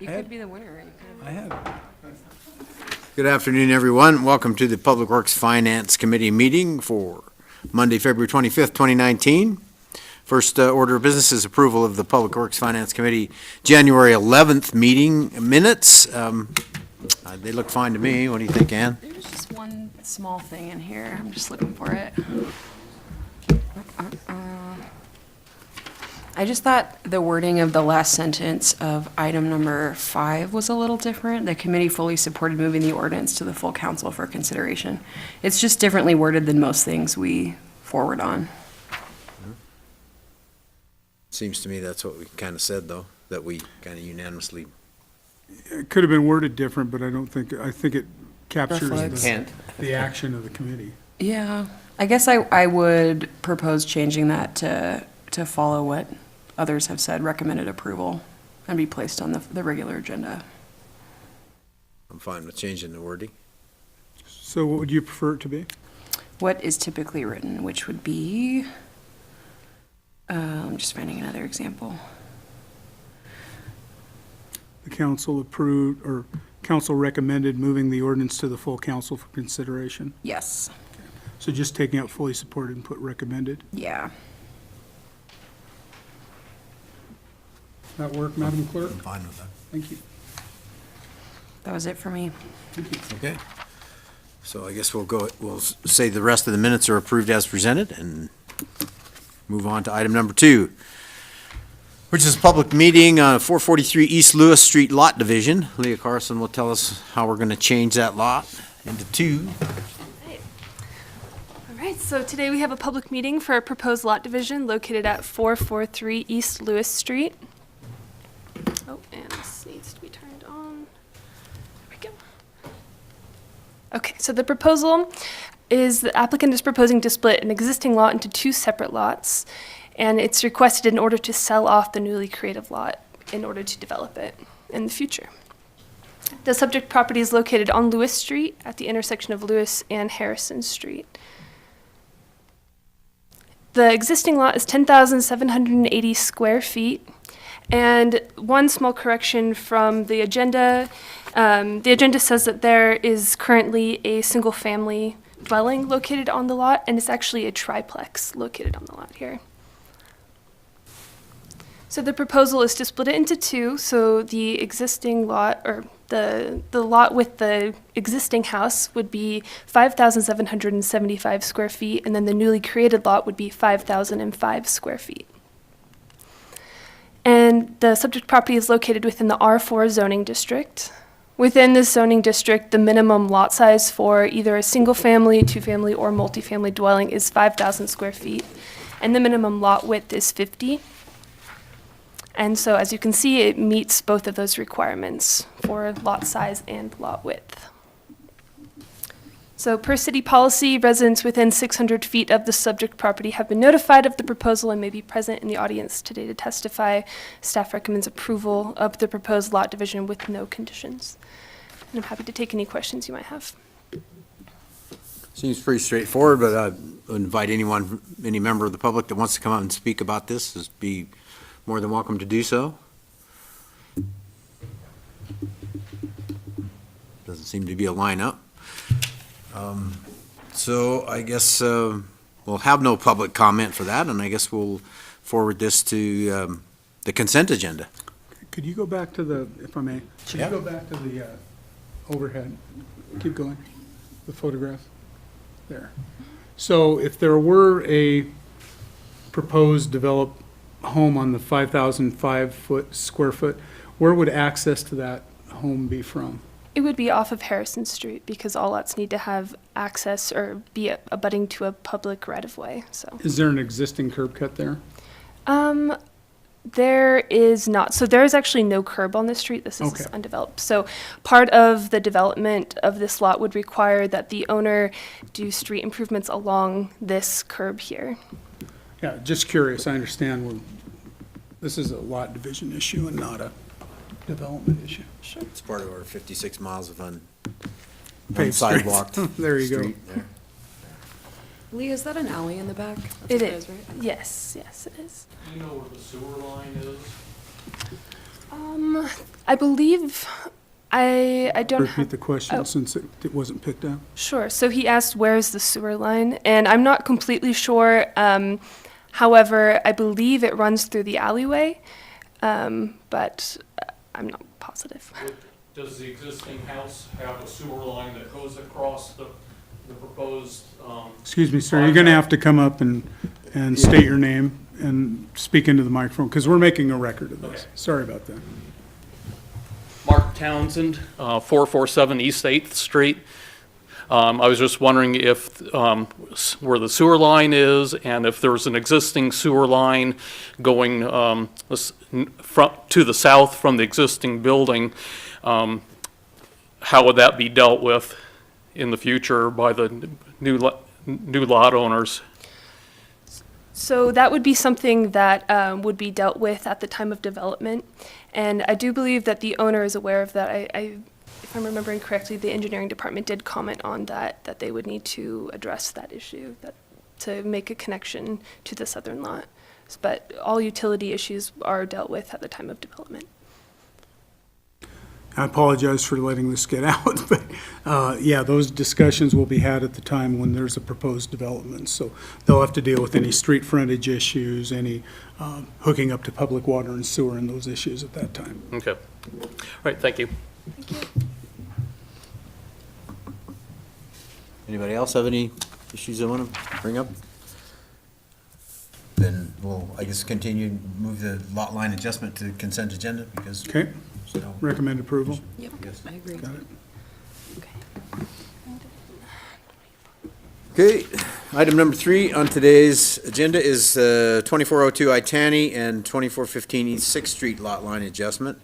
You could be the winner. I have. Good afternoon, everyone. Welcome to the Public Works Finance Committee meeting for Monday, February 25th, 2019. First order of business is approval of the Public Works Finance Committee January 11th meeting minutes. They look fine to me. What do you think, Ann? There's just one small thing in here. I'm just looking for it. I just thought the wording of the last sentence of item number 5 was a little different. The committee fully supported moving the ordinance to the full council for consideration. It's just differently worded than most things we forward on. Seems to me that's what we kind of said, though, that we kind of unanimously. It could have been worded different, but I think it captures Reflects. the action of the committee. Yeah, I guess I would propose changing that to follow what others have said, recommended approval, and be placed on the regular agenda. I'm fine with changing the wording. So what would you prefer it to be? What is typically written, which would be, I'm just finding another example. The council approved, or council recommended moving the ordinance to the full council for consideration. Yes, So just taking out fully supported and put recommended. yeah. That work, Madam Clerk? I'm fine with that. Thank you. That was it for me. Okay. So I guess we'll say the rest of the minutes are approved as presented and move on to item number 2, which is a public meeting on 443 East Lewis Street Lot Division. Leah Carson will tell us how we're going to change that lot into 2. All right, so today we have a public meeting for a proposed lot division located at 443 East Lewis Street. Oh, and this needs to be turned on. There we go. Okay, so the proposal is the applicant is proposing to split an existing lot into 2 separate lots, and it's requested in order to sell off the newly created lot in order to develop it in the future. The subject property is located on Lewis Street at the intersection of Lewis and Harrison Street. The existing lot is 10,780 square feet. And one small correction from the agenda says that there is currently a single-family dwelling located on the lot, and it's actually a triplex located on the lot here. So the proposal is to split it into 2, so the existing lot, or the lot with the existing house would be 5,775 square feet, and then the newly created lot would be 5,005 square feet. And the subject property is located within the R4 zoning district. Within this zoning district, the minimum lot size for either a single-family, 2-family, or multifamily dwelling is 5,000 square feet, and the minimum lot width is 50. And so, as you can see, it meets both of those requirements for lot size and lot width. So per city policy, residents within 600 feet of the subject property have been notified of the proposal and may be present in the audience today to testify. Staff recommends approval of the proposed lot division with no conditions. And I'm happy to take any questions you might have. Seems pretty straightforward, but I invite anyone, any member of the public that wants to come out and speak about this is be more than welcome to do so. Doesn't seem to be a lineup. So I guess we'll have no public comment for that, and I guess we'll forward this to the consent agenda. Could you go back to the, if I may, could Yeah. you go back to the overhead? Keep going, the photograph, there. So if there were a proposed developed home on the 5,005 square foot, where would access to that home be from? It would be off of Harrison Street because all lots need to have access or be abutting to a public right-of-way, so. Is there an existing curb cut there? There is not. So there is actually no curb on this street. This is Okay. undeveloped. So part of the development of this lot would require that the owner do street improvements along this curb here. Yeah, just curious, I understand this is a lot division issue and not a development issue. It's part of our 56 miles of Paved streets. sidewalk. There you go. street there. Lee, is that an alley in the back? That's It what is. right? Yes, it is. Do you know where the sewer line is? I believe, I don't have. Repeat the question Oh. since it wasn't picked up. Sure. So he asked, where's the sewer line? And I'm not completely sure. However, I believe it runs through the alleyway, but I'm not positive. Does the existing house have a sewer line that goes across the proposed, Excuse me, sir, you're going to have to come up and state your name and speak into the microphone, because we're making a record of this. Okay. Sorry about that. Mark Townsend, 447 East 8th Street? I was just wondering if, where the sewer line is, and if there's an existing sewer line going to the south from the existing building, how would that be dealt with in the future by the new lot owners? So that would be something that would be dealt with at the time of development. And I do believe that the owner is aware of that. If I'm remembering correctly, the engineering department did comment on that they would need to address that issue, to make a connection to the southern lot. But all utility issues are dealt with at the time of development. I apologize for letting this get out, but yeah, those discussions will be had at the time when there's a proposed development. So they'll have to deal with any street frontage issues, any hooking up to public water and sewer and those issues at that time. Okay. All right, thank you. Thank you. Anybody else have any issues they want to bring up? Then we'll, I guess, move the lot line adjustment to consent agenda because. Okay, So, recommend approval. Yep, Yes. I agree. Got it. Okay, item number 3 on today's agenda is 2402 Itani and 2415 East 6th Street lot line adjustment.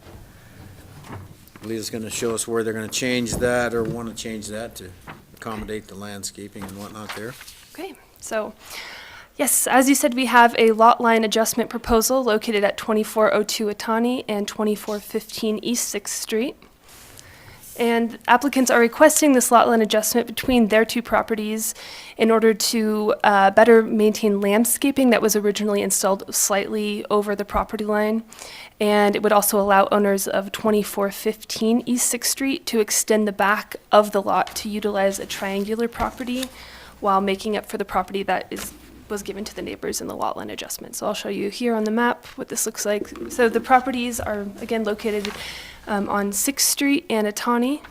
Leah's going to show us where they're going to change that or want to change that to accommodate the landscaping and whatnot there. Okay, so, yes, as you said, we have a lot line adjustment proposal located at 2402 Itani and 2415 East 6th Street. And applicants are requesting this lot line adjustment between their two properties in order to better maintain landscaping that was originally installed slightly over the property line. And it would also allow owners of 2415 East 6th Street to extend the back of the lot to utilize a triangular property while making up for the property that was given to the neighbors in the lot line adjustment. So I'll show you here on the map what this looks like. So the properties are, again, located on 6th Street and Itani.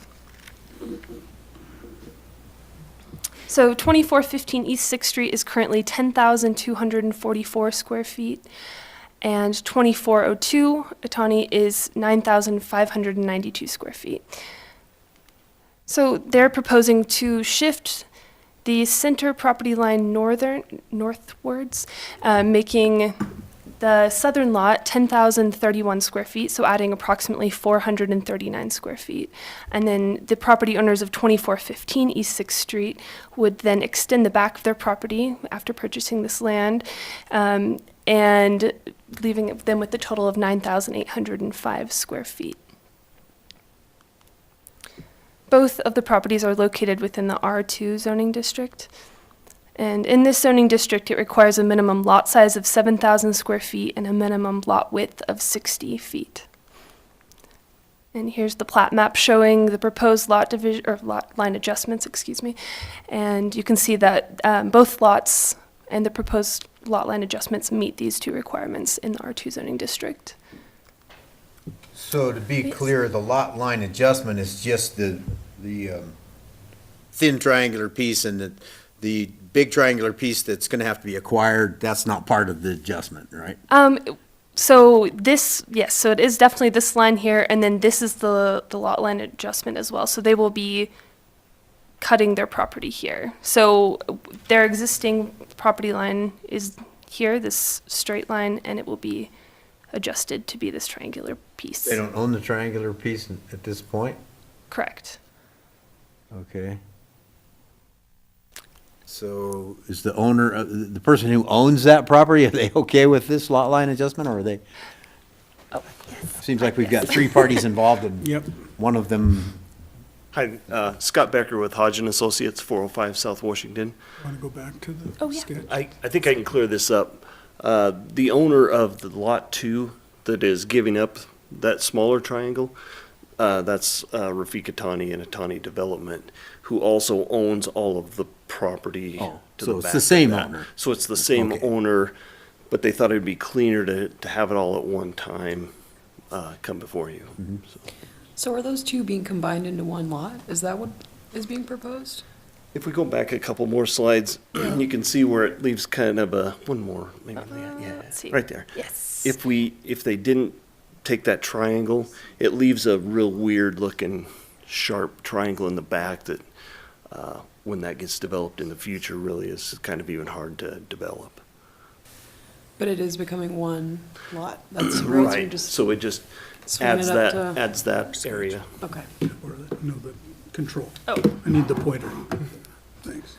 So 2415 East 6th Street is currently 10,244 square feet, and 2402 Itani is 9,592 square feet. So they're proposing to shift the center property line northwards, making the southern lot 10,031 square feet, so adding approximately 439 square feet. And then the property owners of 2415 East 6th Street would then extend the back of their property after purchasing this land, and leaving them with a total of 9,805 square feet. Both of the properties are located within the R2 zoning district. And in this zoning district, it requires a minimum lot size of 7,000 square feet and a minimum lot width of 60 feet. And here's the plat map showing the proposed lot division, or lot line adjustments, excuse me. And you can see that both lots and the proposed lot line adjustments meet these two requirements in the R2 zoning district. So to be clear, the lot line adjustment is just the thin triangular piece, and the big triangular piece that's going to have to be acquired, that's not part of the adjustment, right? So this, yes, so it is definitely this line here, and then this is the lot line adjustment as well. So they will be cutting their property here. So their existing property line is here, this straight line, and it will be adjusted to be this triangular piece. They don't own the triangular piece at this point? Correct. Okay. So is the owner, the person who owns that property, are they okay with this lot line adjustment, or are they? Oh, yes. Seems like we've got 3 parties involved, and Yep. one of them, Hi, Scott Becker with Hodge & Associates, 405 South Washington. Want to go back to the Oh, yeah. sketch? I think I can clear this up. The owner of the Lot 2 that is giving up That smaller triangle, that's Rafika Tani and Atani Development, who also owns all of the property Oh, to so the it's back the of same that. owner. So it's the same Okay. owner, but they thought it'd be cleaner to have it all at one time, come before you. Mm-hmm. So So are those two being combined into one lot? Is that what is being proposed? if we go back a couple more slides, you can see where it leaves kind of a, one more, maybe, yeah, let's see. right there. Yes. If they didn't take that triangle, it leaves a real weird looking sharp triangle in the back that, when that gets developed in the future, really is kind of even hard to develop. But it is becoming one lot. That's right. So you're Right, just so it just swinging adds it that, up to- adds that area. okay. Or the control. Oh. I need the pointer. Thanks.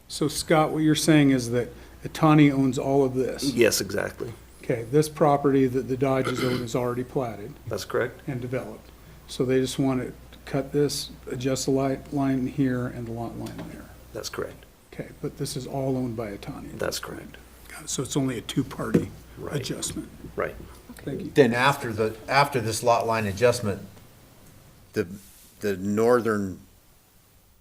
So Scott, what you're saying is that Atani owns all of this? Yes, exactly. Okay, this property that the Dodges own is already platted That's correct. and developed. So they just want to cut this, adjust the line here and the lot line there. That's correct. Okay, but this is all owned by Atani? That's correct. Got it. So it's only a two-party Right. adjustment? Right. Thank you. Then after this lot line adjustment, the northern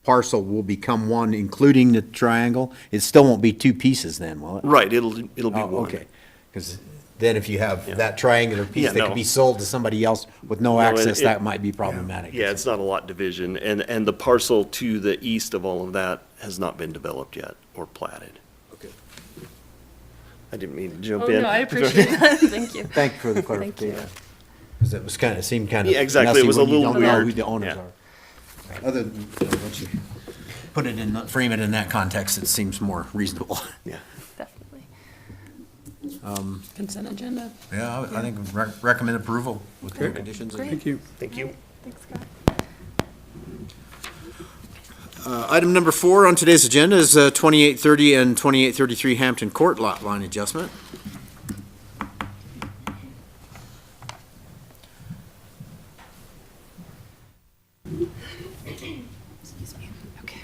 parcel will become one, including the triangle? It still won't be two pieces then, will it? Right, it'll be Oh, one. okay. Because then if you have Yeah. that triangular piece Yeah, that no. could be sold to somebody else with no and access, it- that might be problematic. Yeah, it's not a lot division, and the parcel to the east of all of that has not been developed yet or platted. Okay. I didn't mean to jump Oh, in. no, I appreciate that. Thank you. Thank you for the you. clarification. Because it was seemed kind of Yeah, exactly. It messy was when a you little don't know weird. who the owners Yeah. are. Other than, once you put it in, frame it in that context, it seems more reasonable. Yeah. Definitely. Consent agenda. Yeah, I think recommend approval with no conditions. Great. Thank you. Thank you. Thanks, Scott. Item number 4 on today's agenda is 2830 and 2833 Hampton Court lot line adjustment. Excuse me. Okay.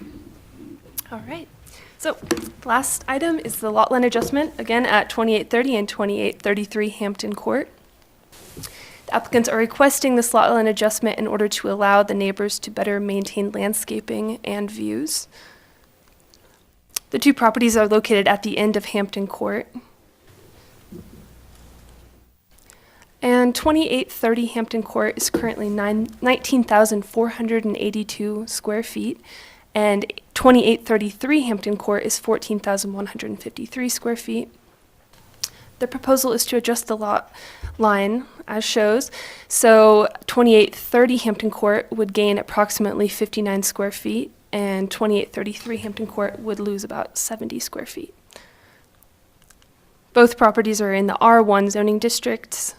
All right. So last item is the lot line adjustment, again at 2830 and 2833 Hampton Court. The applicants are requesting this lot line adjustment in order to allow the neighbors to better maintain landscaping and views. The two properties are located at the end of Hampton Court. And 2830 Hampton Court is currently 19,482 square feet, and 2833 Hampton Court is 14,153 square feet. The proposal is to adjust the lot line as shows. So 2830 Hampton Court would gain approximately 59 square feet, and 2833 Hampton Court would lose about 70 square feet. Both properties are in the R1 zoning district.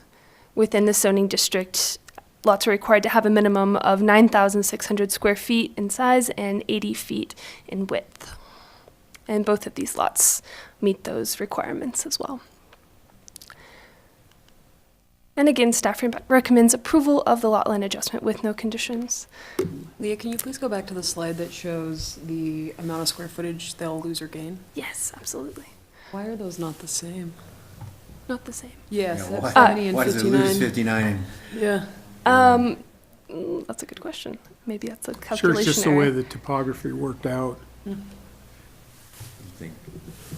Within the zoning district, lots are required to have a minimum of 9,600 square feet in size and 80 feet in width. And both of these lots meet those requirements as well. And again, staff recommends approval of the lot line adjustment with no conditions. Leah, can you please go back to the slide that shows the amount of square footage they'll lose or gain? Yes, absolutely. Why are those not the same? Not the same. Yes, Yeah, that's why- 70 and Why does it lose 59. 59? Yeah. That's a good question. Maybe that's a Sure, calculation it's just the way error. the topography worked out.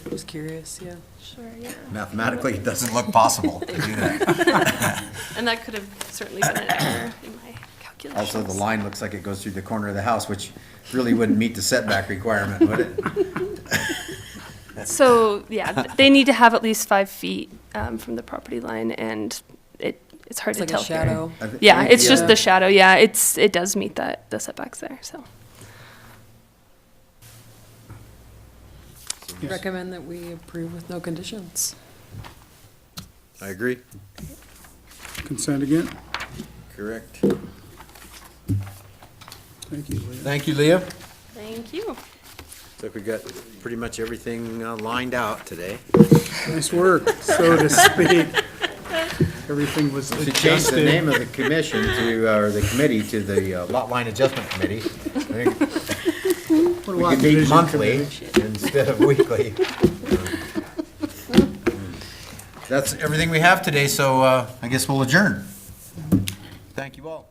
Just curious, yeah. Sure, yeah. Mathematically, it doesn't look possible to do that. And that could have certainly been an error in my calculations. Also, the line looks like it goes through the corner of the house, which really wouldn't meet the setback requirement, would it? So, yeah, they need to have at least 5 feet from the property line, and it's hard It's to like tell a here. shadow. Yeah, it's just Yeah. the shadow. Yeah, it does meet the setbacks there. So, Yes. Recommend that we approve with no conditions. I agree. Consent again? Correct. Thank you, Leah. Thank you, Leah. thank you. Looks like we got pretty much everything lined out today. Nice work, so to speak. Everything was We should change the name adjusted. of the commission to, or the committee to the Lot Line Adjustment Committee. I think What a we lot could meet division monthly committee. instead of weekly. That's everything we have today, so I guess we'll adjourn. Thank you all.